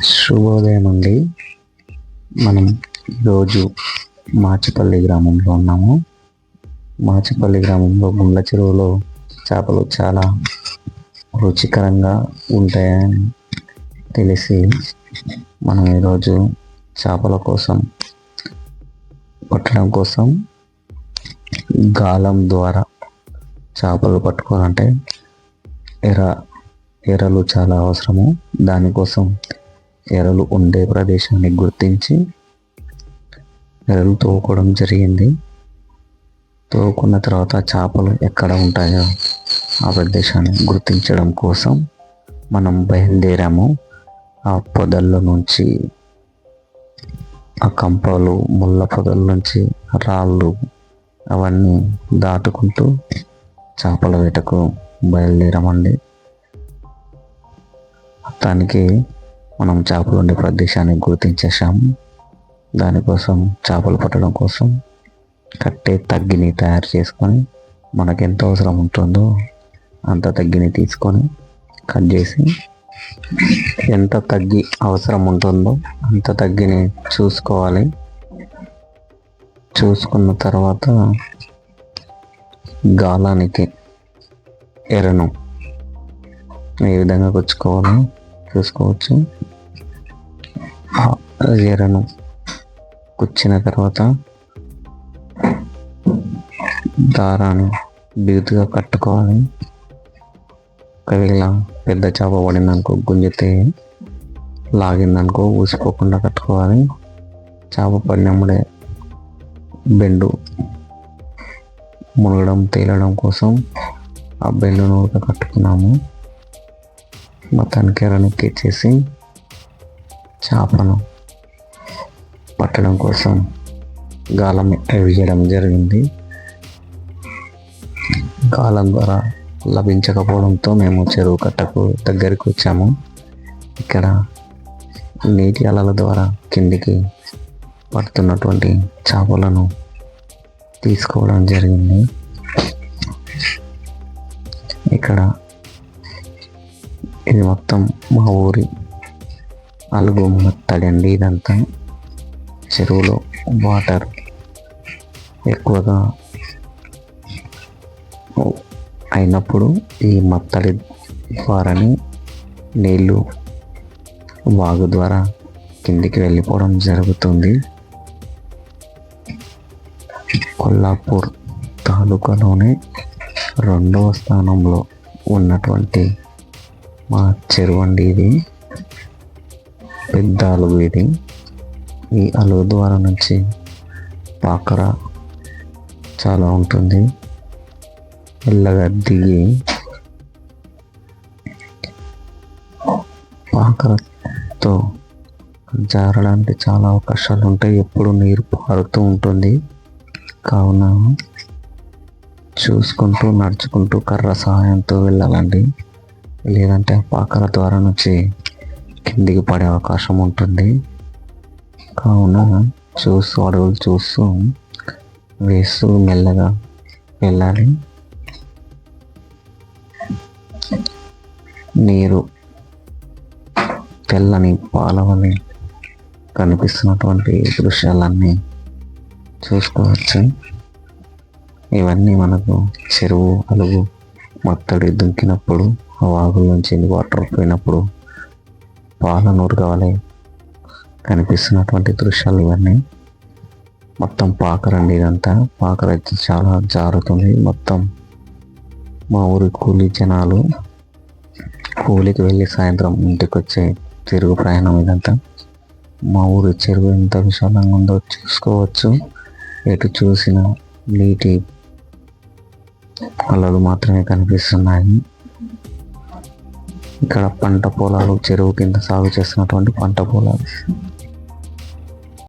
శుభోదయం అండి. మనం ఈరోజు మాచిపల్లి గ్రామంలో ఉన్నాము. మాచిపల్లి గ్రామంలో గుండ్ల చెరువులో చేపలు చాలా రుచికరంగా ఉంటాయని తెలిసి మనం ఈరోజు చేపల కోసం పట్టడం కోసం గాలం ద్వారా చేపలు పట్టుకోవాలంటే ఎరలు చాలా అవసరము. దానికోసం ఎరలు ఉండే ప్రదేశాన్ని గుర్తించి ఎరలు తోకడం జరిగింది. తోకున్న తర్వాత చేపలు ఎక్కడ ఉంటాయో ఆ ప్రదేశాన్ని గుర్తించడం కోసం మనం బయలుదేరాము. ఆ పొదల నుంచి, ఆ కంపలు, ముళ్ళ పొదల నుంచి రాళ్ళు అవన్నీ దాటుకుంటూ చేపల వేటకు బయలుదేరామండి. మొత్తానికి మనం చేపలు ఉండే ప్రదేశాన్ని గుర్తించేసాము. దానికోసం చేపలు పట్టడం కోసం కట్టే తగ్గిని తయారు చేసుకొని మనకు ఎంత అవసరం ఉంటుందో అంత తగ్గిని తీసుకొని కట్ చేసి, ఎంత తగ్గి అవసరం ఉంటుందో అంత తగ్గిని చూసుకోవాలి. చూసుకున్న తర్వాత గాలానికి ఎరను ఏ విధంగా గుచ్చుకోవాలో చూసుకోవచ్చు. ఎరను గుచ్చిన తర్వాత దారాన్ని బిగుతుగా కట్టుకోవాలి. ఒకవేళ పెద్ద చేప పడిందనుకో, గుంజితే లాగిందనుకో ఊసిపోకుండా కట్టుకోవాలి. చేప పడినప్పుడే బెండు మునగడం తేలడం కోసం ఆ బెండును కట్టుకున్నాము. మొత్తానికి ఎరనెక్కిచ్చేసి చేపను పట్టడం కోసం గాలం వేయడం జరిగింది. గాలం ద్వారా లభించకపోవడంతో మేము చెరువు కట్టకు దగ్గరికి వచ్చాము. ఇక్కడ నీటి అలల ద్వారా కిందికి పడుతున్నటువంటి చేపలను తీసుకోవడం జరిగింది. ఇక్కడ ఇది మొత్తం మా ఊరి అలుగు మత్తడి అండి. ఇదంతా చెరువులో వాటర్ ఎక్కువగా అయినప్పుడు ఈ మత్తడి ద్వారానే నీళ్ళు వాగు ద్వారా కిందికి వెళ్ళిపోవడం జరుగుతుంది. కొల్లాపూర్ తాలూకాలోనే 2వ స్థానంలో ఉన్నటువంటి మా చెరువు అండి ఇది. పెద్ద అలుగు ఇది. ఈ అలుగు ద్వారా నుంచి పాకర చాలా ఉంటుంది. మెల్లగా దిగి పాకరతో జారడానికి చాలా అవకాశాలు ఉంటాయి. ఎప్పుడు నీరు పారుతూ ఉంటుంది. కావున చూసుకుంటూ నడుచుకుంటూ కర్ర సహాయంతో వెళ్ళాలండి. లేదంటే పాకర ద్వారా నుంచి కిందికి పడే అవకాశం ఉంటుంది. కావున అడుగులు చూస్తూ వేస్తూ మెల్లగా వెళ్ళాలి. నీరు తెల్లని పాలవని కనిపిస్తున్నటువంటి దృశ్యాలన్నీ చూసుకోవచ్చు. ఇవన్నీ మనకు చెరువు అలుగు మత్తడి దుంకినప్పుడు, ఆ వాగుల్లోంచి వాటర్ పోయినప్పుడు పాలనూరు కావాలి కనిపిస్తున్నటువంటి దృశ్యాలు. ఇవన్నీ మొత్తం పాకరండి. ఇదంతా పాకర చాలా జారుతుంది. మొత్తం మా ఊరి కూలీ జనాలు కూలికి వెళ్ళి సాయంత్రం ఇంటికి వచ్చే తిరుగు ప్రయాణం ఇదంతా. మా ఊరి చెరువు ఎంత విశాలంగా ఉందో చూసుకోవచ్చు. ఎటు చూసిన నీటి అలలు మాత్రమే కనిపిస్తున్నాయి. ఇక్కడ పంట పొలాలు, చెరువు కింద సాగు చేస్తున్నటువంటి పంట పొలాలు.